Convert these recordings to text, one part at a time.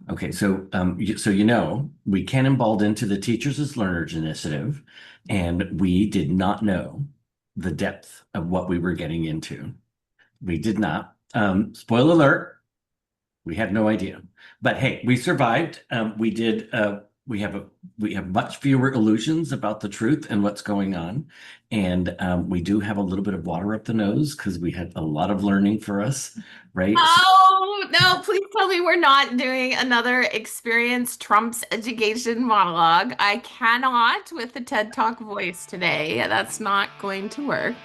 Okay, so we can emballed into the Teachers as Learners initiative, and we did not know the depth of what we were getting into. We did not. Spoiler alert, we had no idea. But hey, we survived. We did. We have much fewer illusions about the truth and what's going on, and we do have a little bit of water up the nose because we had a lot of learning for us, right? Oh, no, please tell me we're not doing another experience Trump's education monologue. I cannot with the TED Talk voice today. That's not going to work.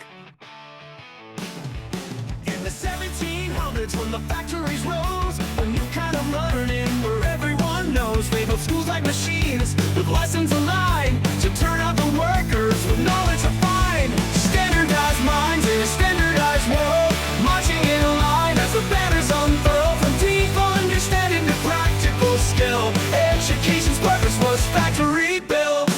In the 1700s, when the factories rose, a new kind of learning where everyone knows they built schools like machines with lessons aligned to turn out the workers with knowledge refined. Standardized minds in a standardized world, marching in line as the banners unfurl from deep understanding to practical skill. Education's purpose was factory built.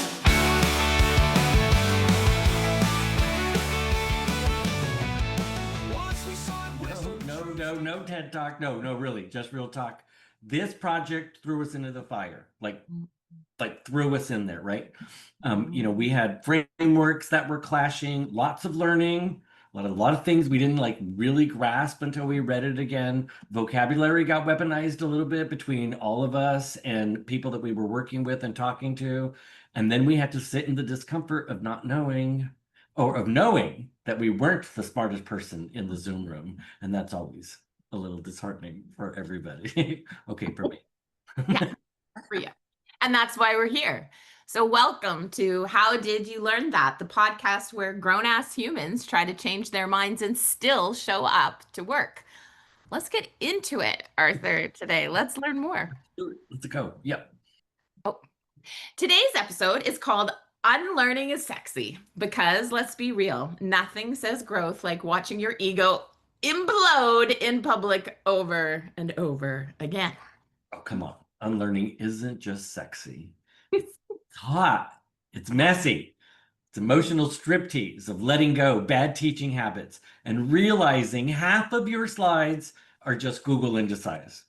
No TED Talk. No, really, just real talk. This project threw us into the fire, like threw us in there, right? We had frameworks that were clashing, lots of learning, a lot of things we didn't like really grasp until we read it again. Vocabulary got weaponized a little bit between all of us and people that we were working with and talking to. And then we had to sit in the discomfort of not knowing or of knowing that we weren't the smartest person in the Zoom room. And that's always a little disheartening for everybody. Okay, for me. Yeah, for you. And that's why we're here. So, welcome to How Did You Learn That? The podcast where grown ass humans try to change their minds and still show up to work. Let's get into it, Arthur, today. Let's learn more. Let's go. Yep. Oh, today's episode is called Unlearning is Sexy because let's be real, nothing says growth like watching your ego implode in public over and over again. Oh, come on. Unlearning isn't just sexy. It's hot. It's messy. It's emotional striptease of letting go bad teaching habits and realizing half of your slides are just Google in disguise.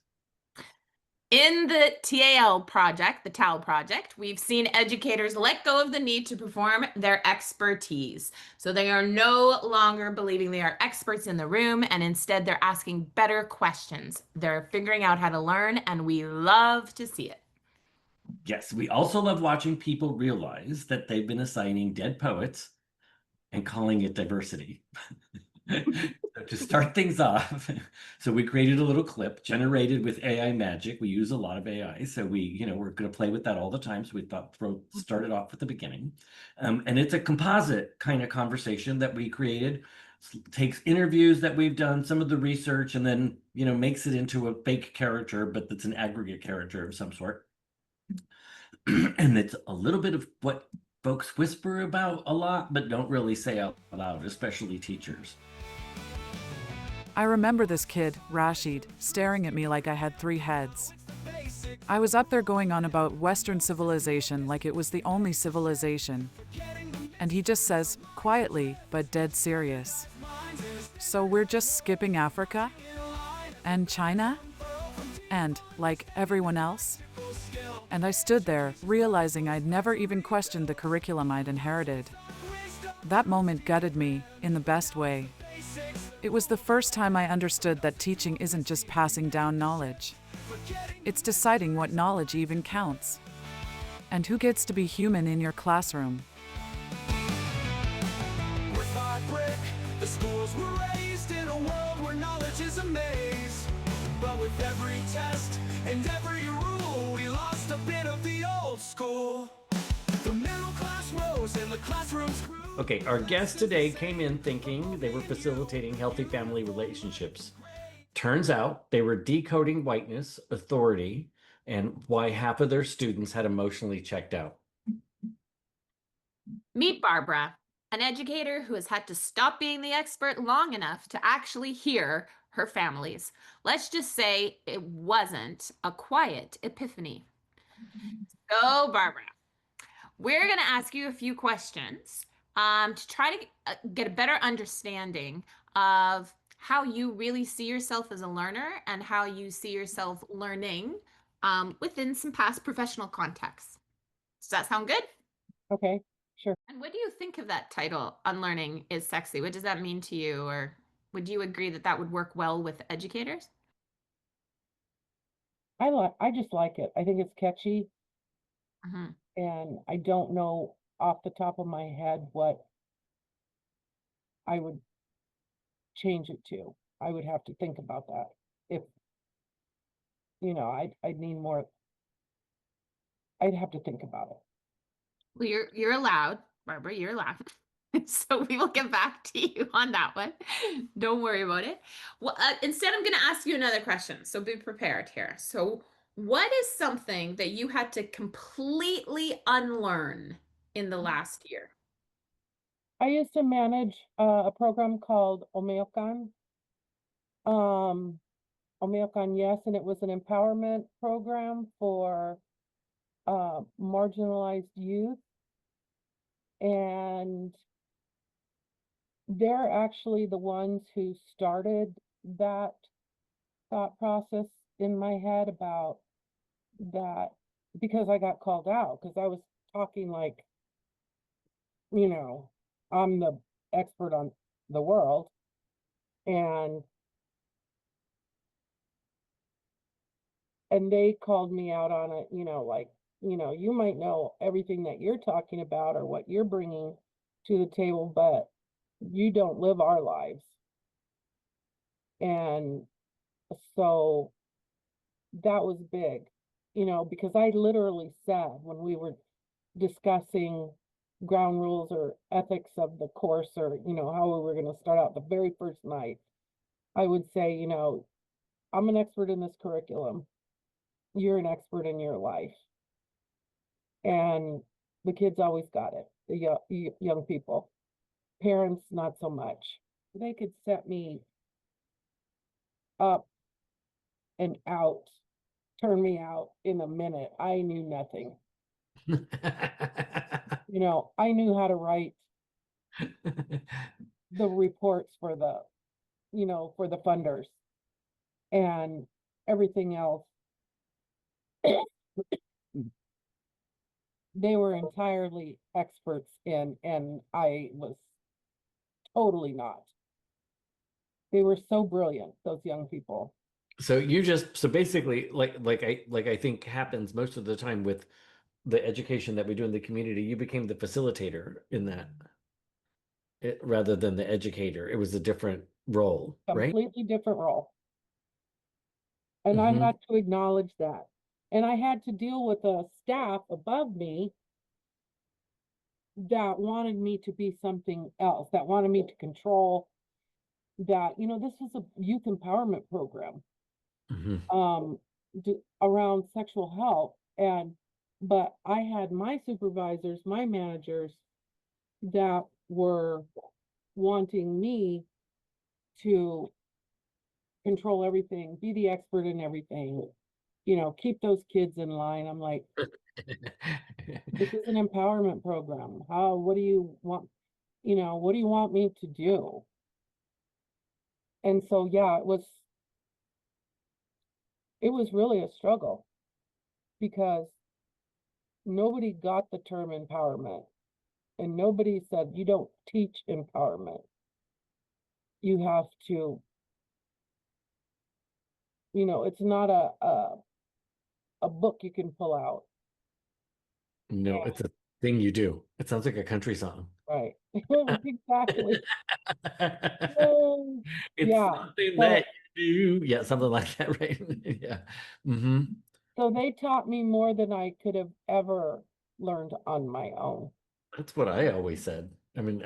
In the TAL project, the TAL project, we've seen educators let go of the need to perform their expertise. So they are no longer believing they are experts in the room, and instead they're asking better questions. They're figuring out how to learn, and we love to see it. Yes, we also love watching people realize that they've been assigning dead poets and calling it diversity. To start things off, so we created a little clip generated with AI magic. We use a lot of AI, so we're going to play with that all the time. So we thought start it off at the beginning, and it's a composite kind of conversation that we created. Takes interviews that we've done, some of the research, and then makes it into a fake character, but that's an aggregate character of some sort. And it's a little bit of what folks whisper about a lot, but don't really say out loud, especially teachers. I remember this kid, Rashid, staring at me like I had 3 heads. I was up there going on about Western civilization like it was the only civilization. And he just says, quietly, but dead serious, so we're just skipping Africa? And China? And, like everyone else? And I stood there, realizing I'd never even questioned the curriculum I'd inherited. That moment gutted me, in the best way. It was the first time I understood that teaching isn't just passing down knowledge. It's deciding what knowledge even counts. And who gets to be human in your classroom. With heartbreak, the schools were raised in a world where knowledge is a maze. But with every test and every rule, we lost a bit of the old school. The middle class rose and the classrooms grew. Okay, our guest today came in thinking they were facilitating healthy family relationships. Turns out they were decoding whiteness, authority, and why half of their students had emotionally checked out. Meet Barbara, an educator who has had to stop being the expert long enough to actually hear her families. Let's just say it wasn't a quiet epiphany. So, Barbara, we're going to ask you a few questions to try to get a better understanding of how you really see yourself as a learner and how you see yourself learning within some past professional contexts. Does that sound good? Okay, sure. And what do you think of that title, Unlearning is Sexy? What does that mean to you? Or would you agree that that would work well with educators? I just like it. I think it's catchy, Mhm. and I don't know off the top of my head what I would change it to. I would have to think about that. If, I'd need more, I'd have to think about it. Well, you're allowed, Barbara, you're allowed. So we will get back to you on that one. Don't worry about it. Well, instead, I'm going to ask you another question. So be prepared here. So, what is something that you had to completely unlearn in the last year? I used to manage a program called Omeokan. Um, Omeokan, yes, and it was an empowerment program for marginalized youth. And they're actually the ones who started that thought process in my head about that, because I got called out because I was talking like, you know, I'm the expert on the world. And they called me out on it, like, you might know everything that you're talking about or what you're bringing to the table, but you don't live our lives. And so that was big, because I literally said when we were discussing ground rules or ethics of the course, or, how we were going to start out the very first night, I would say, I'm an expert in this curriculum. You're an expert in your life. And the kids always got it, the young people. Parents, not so much. They could set me up and out, turn me out in a minute. I knew nothing. I knew how to write the reports for the funders, and everything else. They were entirely experts in, and I was totally not. They were so brilliant, those young people. So basically like I think happens most of the time with the education that we do in the community, you became the facilitator in that rather than the educator. It was a different role, right? Completely different role. And I Mhm. had to acknowledge that. And I had to deal with a staff above me that wanted me to be something else, that wanted me to control that. This was a youth empowerment program Mhm. around sexual health. But I had my supervisors, my managers that were wanting me to control everything, be the expert in everything, keep those kids in line. I'm like, this is an empowerment program. What do you want? What do you want me to do? And so, yeah, it was really a struggle because nobody got the term empowerment, and nobody said you don't teach empowerment. You have to, it's not a book you can pull out. No, it's a thing you do. It sounds like a country song. Right. Exactly. Um, It's yeah. something So, that you do. Yeah, something like that, right? Yeah. Hmm. so they taught me more than I could have ever learned on my own. That's what I always said. I mean,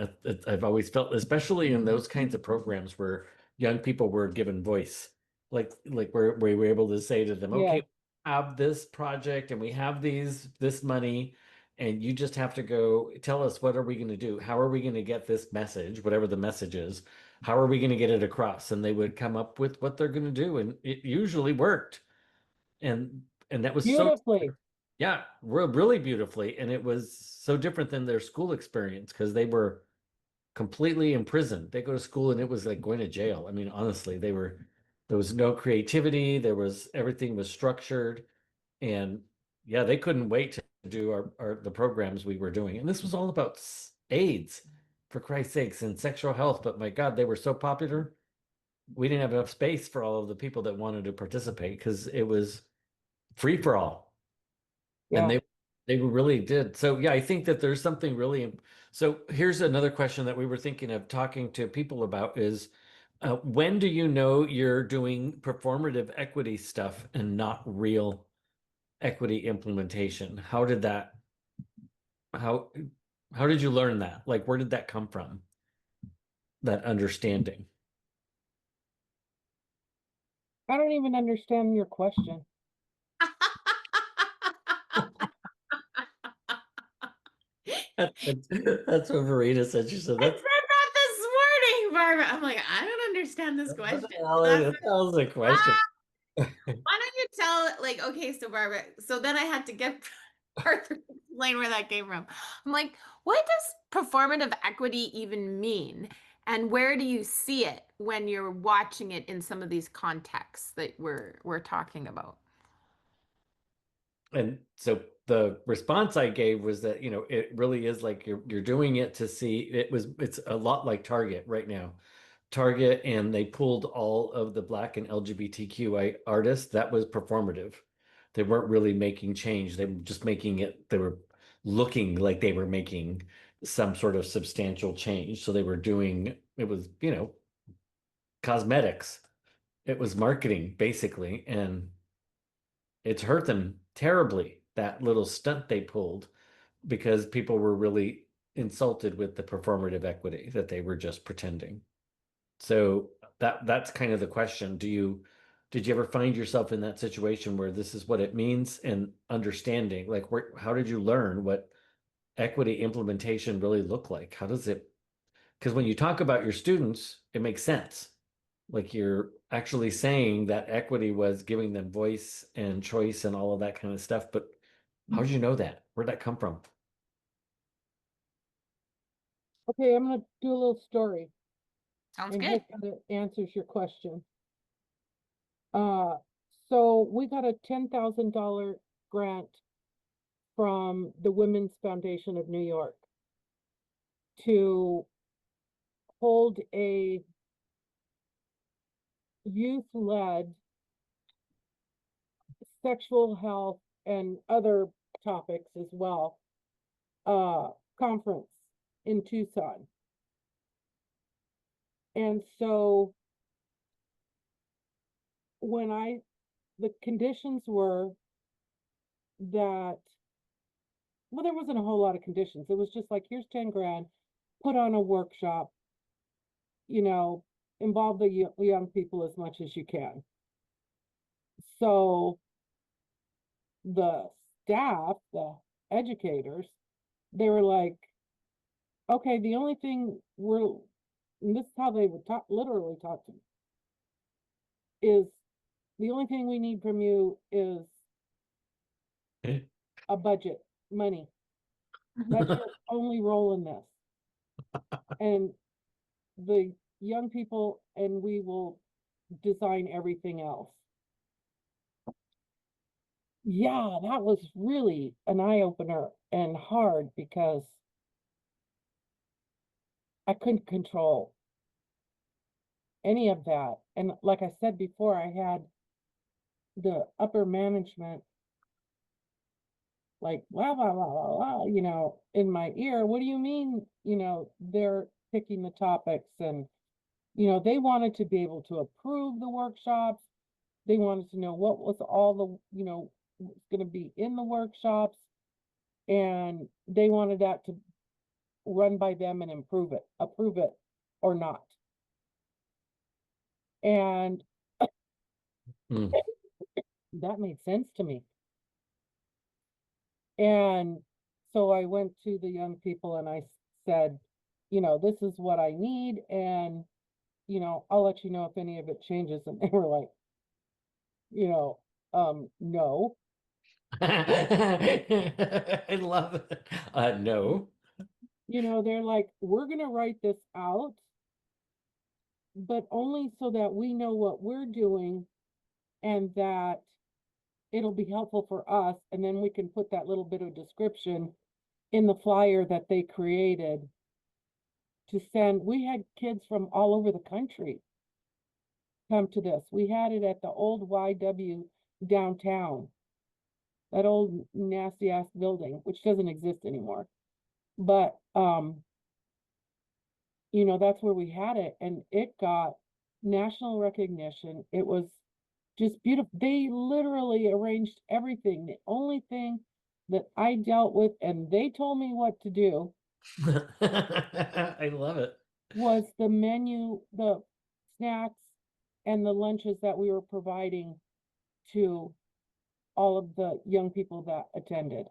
I've always felt, especially in those kinds of programs where young people were given voice, like where we were able to say to them, Yeah. okay, we have this project and we have this money, and you just have to go tell us, what are we going to do? How are we going to get this message, whatever the message is? How are we going to get it across? And they would come up with what they're going to do, and it usually worked. And that was so, Beautifully. yeah, really beautifully. And it was so different than their school experience because they were completely imprisoned. They go to school and it was like going to jail. I mean, honestly, there was no creativity. Everything was structured. And yeah, they couldn't wait to do the programs we were doing. And this was all about AIDS, for Christ's sakes, and sexual health. But my God, they were so popular. We didn't have enough space for all of the people that wanted to participate because it was free for all. And Yeah. they really did. So yeah, I think that there's something really. So here's another question that we were thinking of talking to people about is when do you know you're doing performative equity stuff and not real equity implementation? How how did you learn that? Like where did that come from? That understanding. I don't even understand your question. That's what Marina said. She said I that's said that this morning, Barbara. I'm like, I don't understand this what question. the hell is That's that was the question. ah, why don't you tell like, okay, so Barbara, so then I had to get Arthur to explain where that came from. I'm like, what does performative equity even mean? And where do you see it when you're watching it in some of these contexts that we're talking about? And so the response I gave was that, it really is like you're doing it to see it's a lot like Target right now. Target, and they pulled all of the Black and LGBTQI artists. That was performative. They weren't really making change. They were just they were looking like they were making some sort of substantial change. So they were doing, it was, cosmetics. It was marketing basically. And it's hurt them terribly, that little stunt they pulled, because people were really insulted with the performative equity that they were just pretending. So that's kind of the question. Did you ever find yourself in that situation where this is what it means and understanding, like how did you learn what equity implementation really look like? How does it, because when you talk about your students, it makes sense. Like you're actually saying that equity was giving them voice and choice and all of that kind of stuff. But how did you know that? Where'd that come from? Okay, I'm gonna do a little story Sounds and good. hope that it answers your question. Uh, so we got a $10,000 grant from the Women's Foundation of New York to hold a youth-led sexual health and other topics as well, conference in Tucson. And so the conditions were that, well, there wasn't a whole lot of conditions. It was just like, here's 10 grand, put on a workshop, involve the young people as much as you can. So the staff, the educators, they were like, okay, the only thing and this is how they would literally talk to me, is the only thing we need from you is a budget, money. That's your only role in this. And the young people, and we will design everything else. Yeah, that was really an eye opener and hard because I couldn't control any of that. And like I said before, I had the upper management like, blah, blah, blah, blah, blah, in my ear. What do you mean, they're picking the topics? And, they wanted to be able to approve the workshops. They wanted to know what was all the, what's going to be in the workshops. And they wanted that to run by them and approve it or not. And Mm. that made sense to me. And so I went to the young people and I said, this is what I need. And, I'll let you know if any of it changes. And they were like, no. I love it. No. They're like, we're going to write this out, but only so that we know what we're doing and that it'll be helpful for us, and then we can put that little bit of description in the flyer that they created to send. We had kids from all over the country come to this. We had it at the old YW downtown, that old nasty ass building, which doesn't exist anymore. But you know, that's where we had it, and it got national recognition. It was just beautiful. They literally arranged everything. The only thing that I dealt with, and they told me what to do, I love it. was the menu, the snacks, and the lunches that we were providing to all of the young people that attended.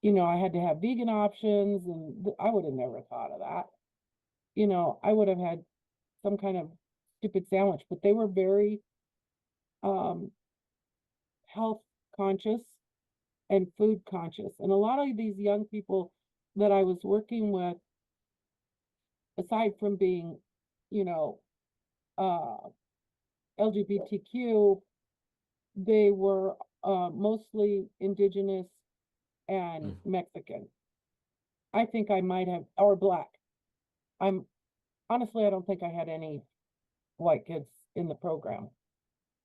You know, I had to have vegan options, and I would have never thought of that. You know, I would have had some kind of stupid sandwich, but they were very health conscious and food conscious. And a lot of these young people that I was working with, aside from being, you know, LGBTQ, they were mostly indigenous and Mexican. I think I might have, or black. I'm honestly, I don't think I had any white kids in the program.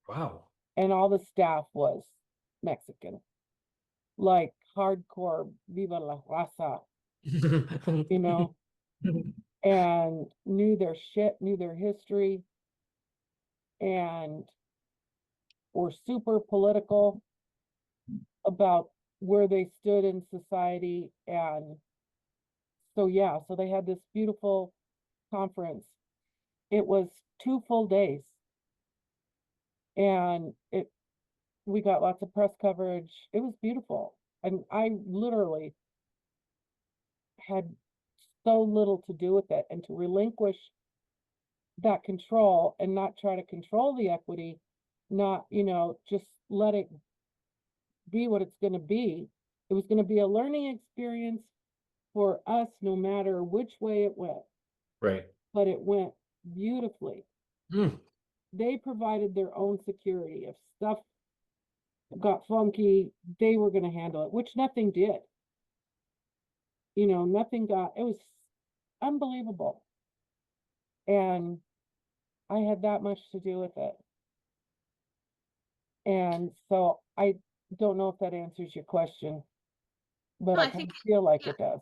Wow. And all the staff was Mexican, like hardcore Viva la Raza, you know, and knew their shit, knew their history, and were super political about where they stood in society. And so, yeah, so they had this beautiful conference. It was 2 full days, and we got lots of press coverage. It was beautiful. And I literally had so little to do with it, and to relinquish that control and not try to control the equity, not, you know, just let it be what it's going to be. It was going to be a learning experience for us, no matter which way it went, Right. but it went beautifully. Mm. They provided their own security. If stuff got funky, they were going to handle it, which nothing did. You know, nothing got, it was unbelievable. And I had that much to do with it. And so I don't know if that answers your question, but No, I I kind think of feel like yeah. it does.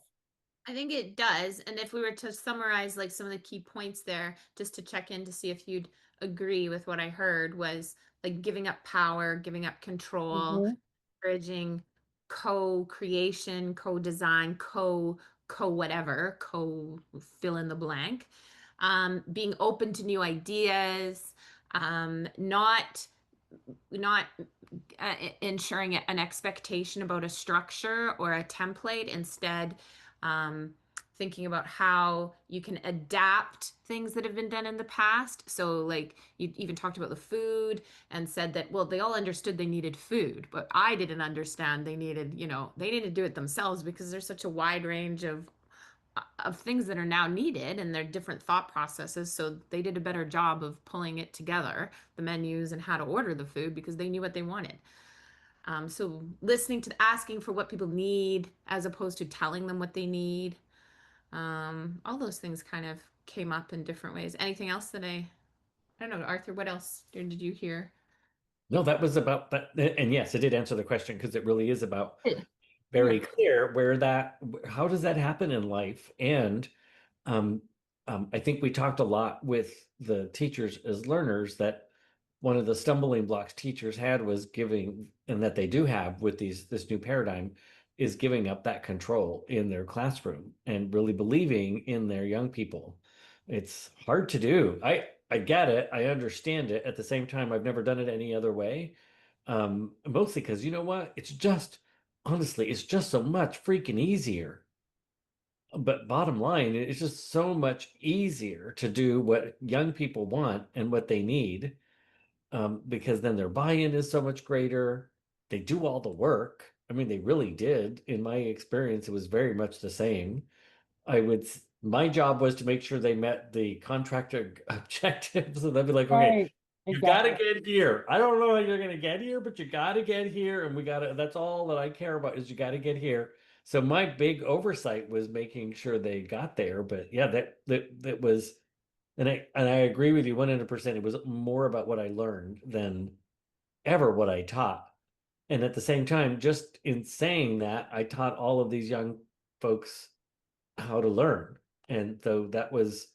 I think it does. And if we were to summarize like some of the key points there, just to check in to see if you'd agree with what I heard, was like giving up power, giving up control, Mhm. encouraging co-creation, co-design, co-whatever, co-fill in the blank, being open to new ideas, not ensuring an expectation about a structure or a template. Instead, thinking about how you can adapt things that have been done in the past. So, like, you even talked about the food and said that, well, they all understood they needed food, but I didn't understand they needed, they needed to do it themselves because there's such a wide range of things that are now needed, and their different thought processes. So they did a better job of pulling it together, the menus and how to order the food, because they knew what they wanted. So listening to asking for what people need as opposed to telling them what they need. All those things kind of came up in different ways. Anything else that I don't know, Arthur, what else did you hear? No, that was about that. And yes, it did answer the question because it really is about Good. Yeah. very clear how does that happen in life? And um, I think we talked a lot with the teachers as learners that one of the stumbling blocks teachers had was giving, and that they do have with this new paradigm, is giving up that control in their classroom and really believing in their young people. It's hard to do. I get it. I understand it. At the same time, I've never done it any other way. Mostly because you know what? It's just honestly, it's just so much freaking easier. But bottom line, it's just so much easier to do what young people want and what they need, because then their buy-in is so much greater. They do all the work. I mean, they really did. In my experience, it was very much the same. My job was to make sure they met the contractor objectives. And they'd be like, okay, Right. You gotta exactly. get here. I don't know how you're gonna get here, but you gotta get here, and we gotta. That's all that I care about is you gotta get here. So my big oversight was making sure they got there. But yeah, that was, and I agree with you 100%. It was more about what I learned than ever what I taught. And at the same time, just in saying that, I taught all of these young folks how to learn. And so that was,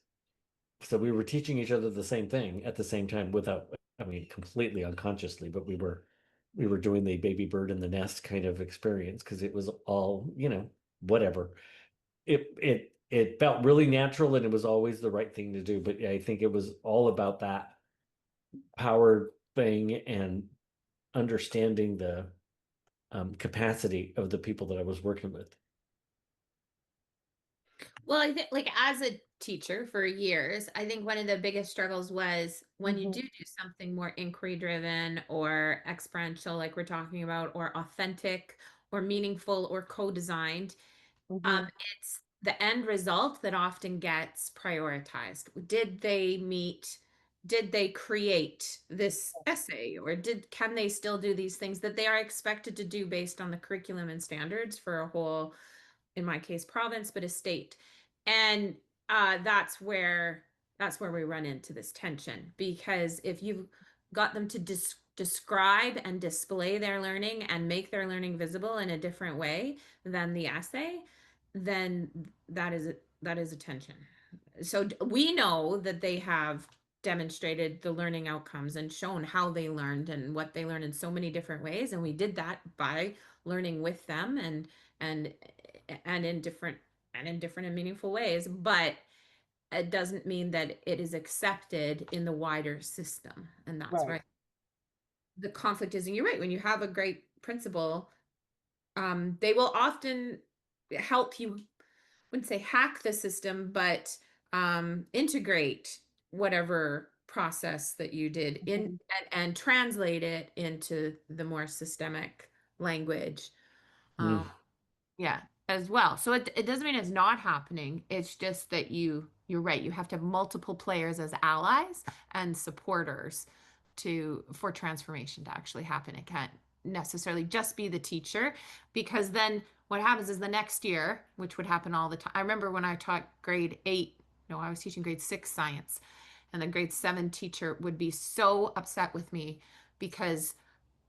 so we were teaching each other the same thing at the same time without, I mean, completely unconsciously, but we were doing the baby bird in the nest kind of experience because it was all, whatever. It felt really natural and it was always the right thing to do. But yeah, I think it was all about that power thing and understanding the capacity of the people that I was working with. Well, I think like as a teacher for years, I think one of the biggest struggles was when you Mhm, do something more inquiry driven or experiential, like we're talking about, or authentic or meaningful or co-designed, mhm. it's the end result that often gets prioritized. Did they create this essay or can they still do these things that they are expected to do based on the curriculum and standards for a whole, in my case, province, but a state. And that's where we run into this tension because if you've got them to describe and display their learning and make their learning visible in a different way than the essay, then that is a tension. So we know that they have demonstrated the learning outcomes and shown how they learned and what they learned in so many different ways, and we did that by learning with them and and in different and meaningful ways, but it doesn't mean that it is accepted in the wider system, and that's Right, where the conflict is. And you're right, when you have a great principal, they will often help you, wouldn't say hack the system, but integrate whatever process that you did in mhm, and translate it into the more systemic language. Mm. Yeah, as well. So it doesn't mean it's not happening. It's just that you're right. You have to have multiple players as allies and supporters for transformation to actually happen. It can't necessarily just be the teacher because then what happens is the next year, which would happen all the time. I remember when I taught grade 8, no, I was teaching grade 6 science, and the grade 7 teacher would be so upset with me because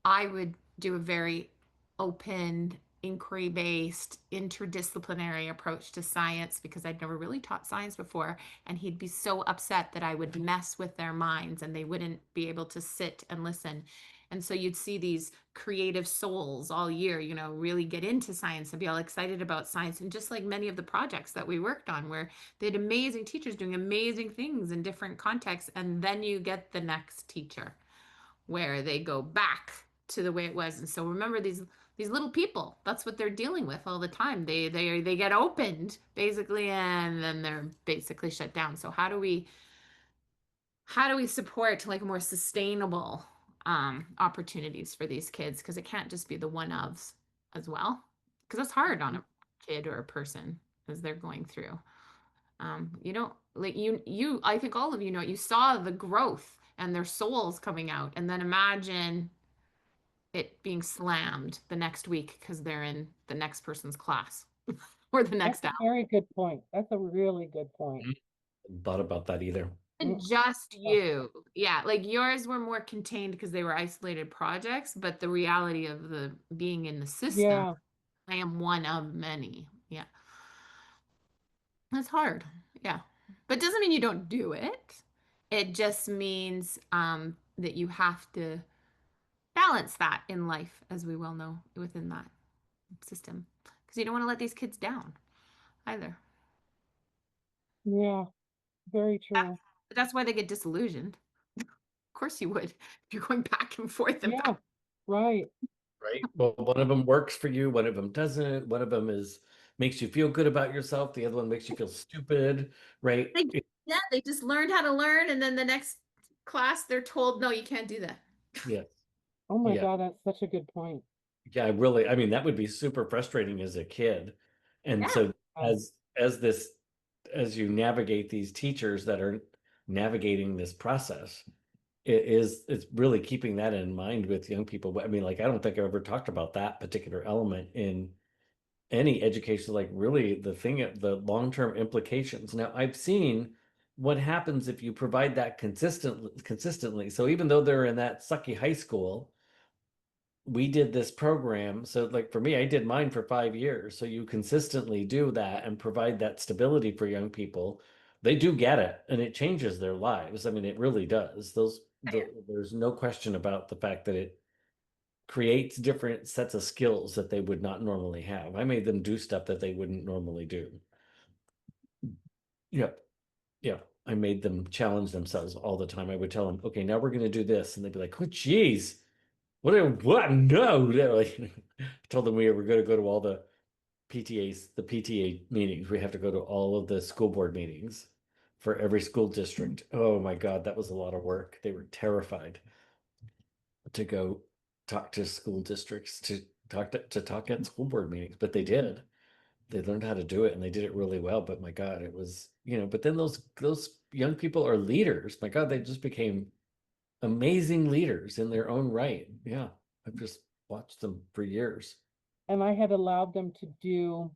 I would do a very open, inquiry based, interdisciplinary approach to science because I'd never really taught science before. And he'd be so upset that I would mess with their minds and they wouldn't be able to sit and listen. And so you'd see these creative souls all year, really get into science and be all excited about science. And just like many of the projects that we worked on, where they had amazing teachers doing amazing things in different contexts. And then you get the next teacher where they go back to the way it was. And so remember these little people, that's what they're dealing with all the time. They get opened basically and then they're basically shut down. So how do we support like more sustainable opportunities for these kids, because it can't just be the one ofs as well, because it's hard on mhm. a kid or a person as they're going through. You don't like you I think all of you saw the growth and their souls coming out, and then imagine it being slammed the next week because they're in the next person's class or the That's next a hour. very good point. That's a really good point. Thought about that either. Mm, And just yeah, you. Yeah, like yours were more contained because they were isolated projects, but the reality of the being in the system, yeah, I am one of many. Yeah. That's hard. Yeah. But doesn't mean you don't do it. It just means that you have to balance that in life, as we well know, within that system. Because you don't want to let these kids down either. yeah, very That, true. that's why they get disillusioned. Of course you would. If you're going back and forth and Yeah, back. right. Right. Well, one of them works for you, one of them doesn't. One of them makes you feel good about yourself. The other one makes you feel stupid, right? Yeah, they just learned how to learn, and then the next class they're told, no, you can't do that. Yes. Oh my Yeah. God, that's such a good point. Yeah, really. I mean, that would be super frustrating as a kid. And Yeah. so Yeah, as you navigate these teachers that are navigating this process, it's really keeping that in mind with young people. But I mean, like, I don't think I've ever talked about that particular element in any education, like really the long-term implications. Now, I've seen what happens if you provide that consistently. So even though they're in that sucky high school, we did this program. So like for me, I did mine for 5 years. So you consistently do that and provide that stability for young people. They do get it and it changes their lives. I mean, it really does. There's no question about the fact that it creates different sets of skills that they would not normally have. I made them do stuff that they wouldn't normally do. Yep. Yeah. I made them challenge themselves all the time. I would tell them, okay, now we're going to do this. And they'd be like, oh, geez, what? No. They're like, I told them we were going to go to all the the PTA meetings. We have to go to all of the school board meetings for every school district. Oh my God, that was a lot of work. They were terrified to go talk to school districts, to talk at school board meetings, but they did. They learned how to do it and they did it really well. But my God, it was, but then those young people are leaders. My God, they just became amazing leaders in their own right. Yeah. I've just watched them for years. And I had allowed them to do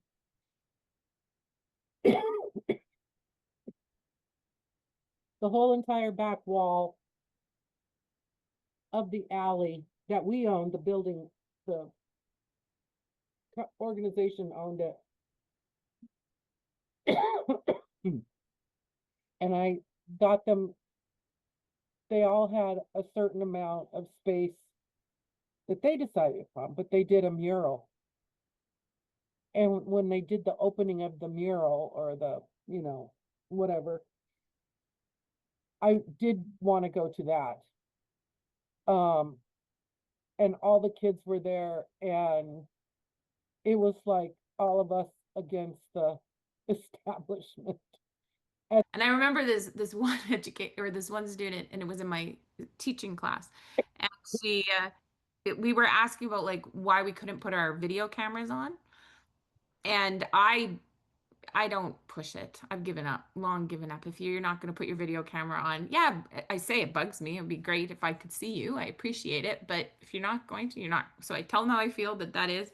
the whole entire back wall of the alley that we owned, the building, the organization owned it. And I got them, they all had a certain amount of space that they decided upon, but they did a mural. And when they did the opening of the mural or the, whatever, I did want to go to that. And all the kids were there and it was like all of us against the establishment. And I remember this one educator or this one student, and it was in my teaching class, and we were asking about like why we couldn't put our video cameras on, and I don't push it. I've given up, long given up. If you're not going to put your video camera on, yeah, I say it bugs me. It would be great if I could see you. I appreciate it, but if you're not going to, you're not. So I tell them how I feel, but that is.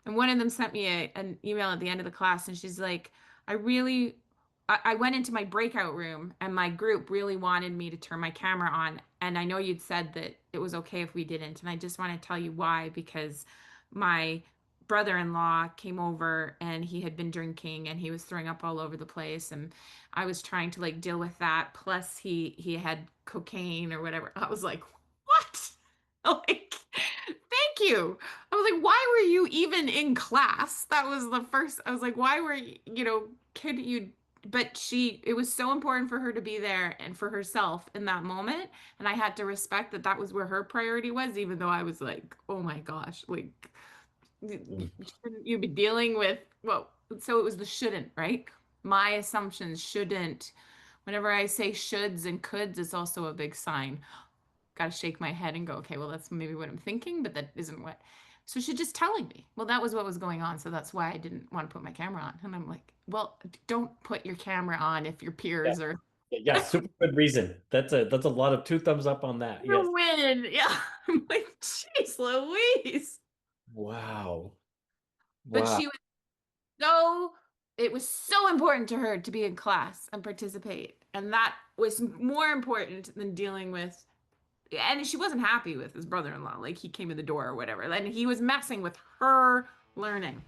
And one of them sent me an email at the end of the class, and she's like, I went into my breakout room, and my group really wanted me to turn my camera on. And I know you'd said that it was okay if we didn't. And I just want to tell you why, because my brother-in-law came over and he had been drinking and he was throwing up all over the place. And I was trying to like deal with that. Plus he had cocaine or whatever. I was like, what? Like, thank you. I was like, why were you even in class? That was the first. I was like, why were you, could you? But it was so important for her to be there and for herself in that moment. And I had to respect that that was where her priority was, even though I was like, oh my gosh, like, shouldn't you be dealing with, well, so it was the shouldn't, right? My assumptions shouldn't. Whenever I say shoulds and coulds, it's also a big sign. Got to shake my head and go, okay, well, that's maybe what I'm thinking, but that isn't what. So she's just telling me, well, that was what was going on. So that's why I didn't want to put my camera on. And I'm like, well, don't put your camera on if your peers are. Yeah, super good reason. That's a lot of 2 thumbs up on that. Yes. You win. Yeah. I'm like, jeez, Louise. Wow. But Wow. it was so important to her to be in class and participate. And that was more important than dealing with, and she wasn't happy with his brother-in-law. Like he came in the door or whatever. And he was messing with her learning.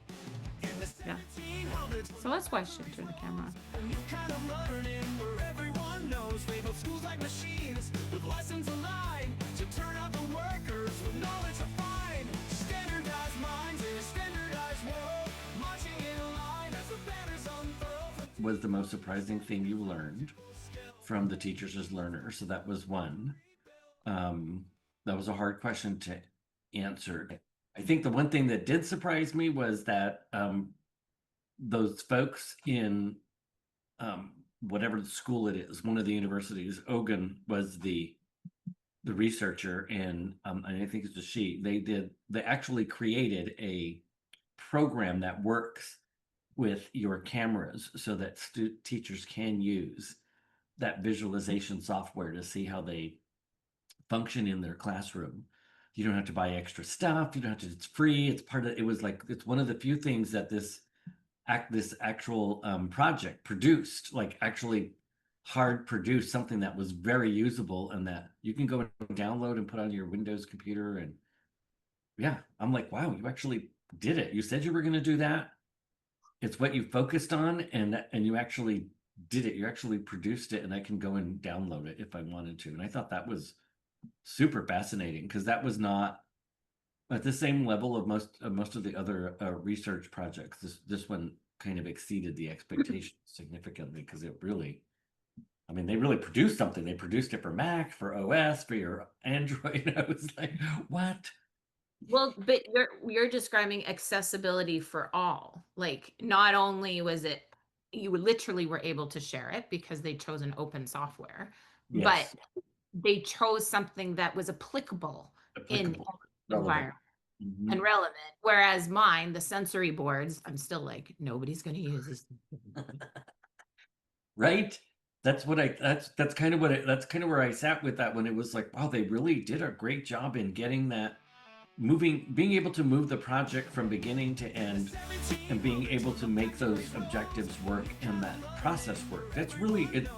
Yeah. So that's why I should turn the camera on. New kind of learning where everyone knows they build schools like machines with lessons aligned to turn out the workers with knowledge to find standardized minds in a standardized world, marching in line as the banners unfurl. Was the most surprising thing you learned from the teachers as learners? So that was one. That was a hard question to answer. I think the one thing that did surprise me was that those folks in whatever school it is, one of the universities, Ogun was the researcher, and I think it's a she. They actually created a program that works with your cameras so that teachers can use that visualization software to see how they function in their classroom. You don't have to buy extra stuff. You don't have to, it's free. It's part of, it was like, it's one of the few things that this actual project produced, like actually hard produced something that was very usable and that you can go and download and put on your Windows computer. And yeah, I'm like, wow, you actually did it. You said you were going to do that. It's what you focused on, and you actually did it. You actually produced it, and I can go and download it if I wanted to. And I thought that was super fascinating because that was not at the same level of most of the other research projects. This one kind of exceeded the expectations significantly because it really, I mean, they really produced something. They produced it for Mac, for OS, for your Android. I was like, what? Well, but you're describing accessibility for all. Like, not only was it, you literally were able to share it because they chose an open software, Yes. but they chose something that was applicable in Applicable, every environment and relevant. Whereas mine, the sensory boards, I'm still like, nobody's going to use this. Right? That's what that's kind of that's kind of where I sat with that when it was like, wow, they really did a great job in getting that being able to move the project from beginning to end and being able to make those objectives work and that process work. That's really, it's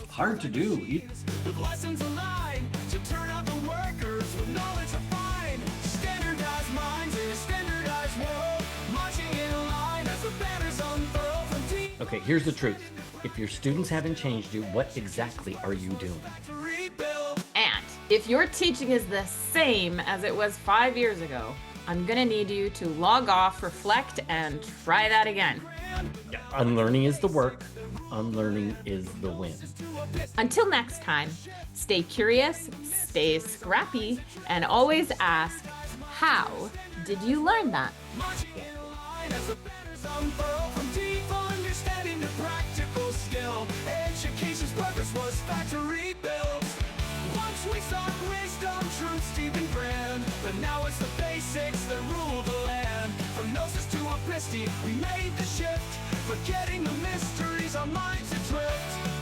hard to do. With lessons aligned to turn out the workers with knowledge refined. Standardized minds in a standardized world, marching in line as the banners unfurl from deep Okay, here's the truth. If your students haven't changed you, what exactly are you doing? to rebuild. And if your teaching is the same as it was 5 years ago, I'm gonna need you to log off, reflect, and try that again. Yeah, unlearning is the work. Unlearning is the win. Until next time, stay curious, stay scrappy, and always ask, how did you learn that? Marching in line as the banners unfurl from deep understanding to practical skill. Education's purpose was factory built. Once we sought wisdom, truth, deep and grand, but now it's the basics that rule the land. From gnosis to episty, we made the shift, forgetting the mysteries our minds adrift.